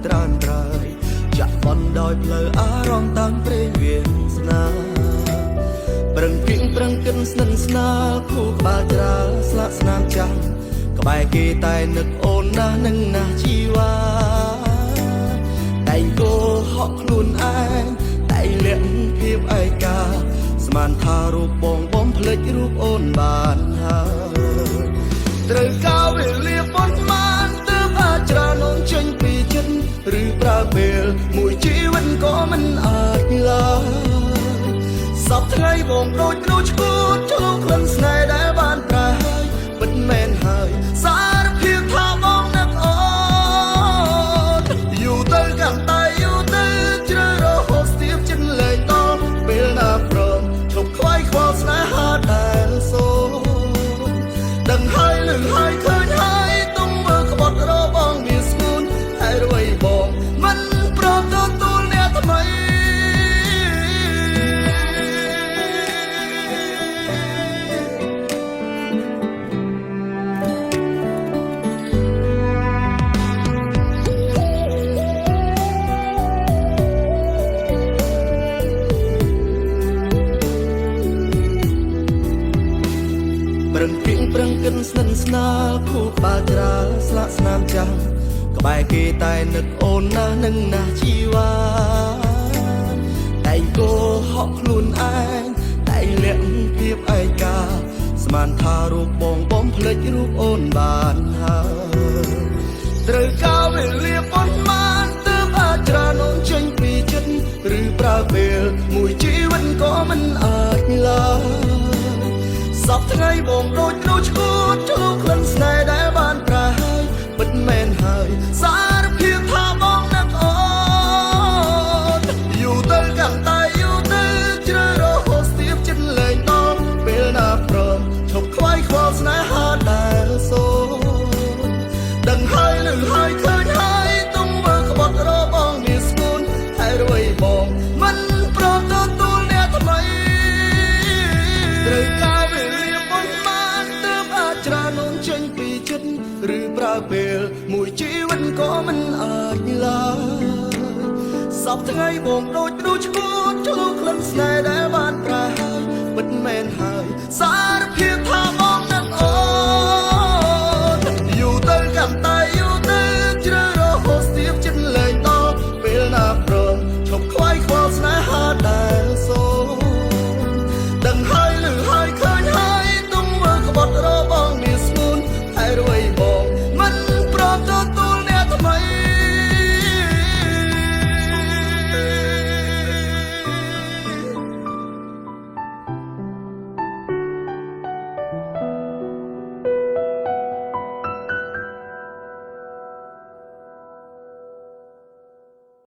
ត្រានត្រៃចាក់បន់ដោយផ្លូវអារម្មណ៍តាមព្រេងវាសនាប្រឹងគៀងប្រឹងកិនស្និនស្នាលគូក្បាលច្រាស្លាកស្នាមចាំក្បែរគេតែនឹកអូនណាស់នឹងណាស់ជីវ៉ាតែងគោហក់ខ្លួនឯងតែលាក់ភាពឯកាស្មានថារូបបងបំភ្លេចរូបអូនបានហើយត្រូវកាលវេលាប៉ុន្មានទើបអាចច្រានងចេញពីចិត្តឬប្រើពេលមួយជីវិតក៏មិនអាចឡើយសពថ្ងៃបងដូចឈួតចូលក្លិនស្នេហ៍ដែលបានប្រែហើយពិតមែនហើយសារភាពថាបងនឹកអូនយូរទៅកាន់តែយូរទៅជ្រើរហូតស្ទាបចិត្តលែងដល់ពេលណាព្រមឈប់ខ្វាយខ្វល់ស្នេហាដែលសូមដឹងហើយលឺហើយឃើញហើយទុំមើលក្បត់របងមានស្ងួនហើយរួយបងមិនព្រមទទួលអ្នកថ្មីប្រឹងគៀងប្រឹងកិនស្និនស្នាលគូក្បាលច្រាស្លាកស្នាមចាំក្បែរគេតែនឹកអូនណាស់នឹងណាស់ជីវ៉ាតែងគោហក់ខ្លួនឯងតែលាក់ភាពឯកាស្មានថារូបបងបំភ្លេចរូបអូនបានហើយត្រូវកាលវេលាប៉ុន្មានទើបអាចច្រានងចេញពីចិត្តឬប្រើពេលមួយជីវិតក៏មិនអាចឡើយសពថ្ងៃបងដូចឈួតចូលក្លិនស្នេហ៍ដែលបានប្រែហើយពិតមែនហើយសារភាពថាបងនឹកអូនយូរទៅកាន់តែយូរទៅជ្រើរហូតស្ទាបចិត្តលែងដល់ពេលណាព្រមឈប់ខ្វាយខ្វល់ស្នេហាដែលសូមដឹងហើយលឺហើយឃើញហើយទុំមើលក្បត់របងមានស្ងួនហើយរួយបងមិនព្រមទទួលអ្នកថ្មីត្រូវកាលវេលាប៉ុន្មានទើបអាចច្រានងចេញពីចិត្តឬប្រើពេលមួយជីវិតក៏មិនអាចឡើយសពថ្ងៃបងដូចឈួតចូលក្លិនស្នេហ៍ដែលបានប្រែហើយពិតមែនហើយសារភាព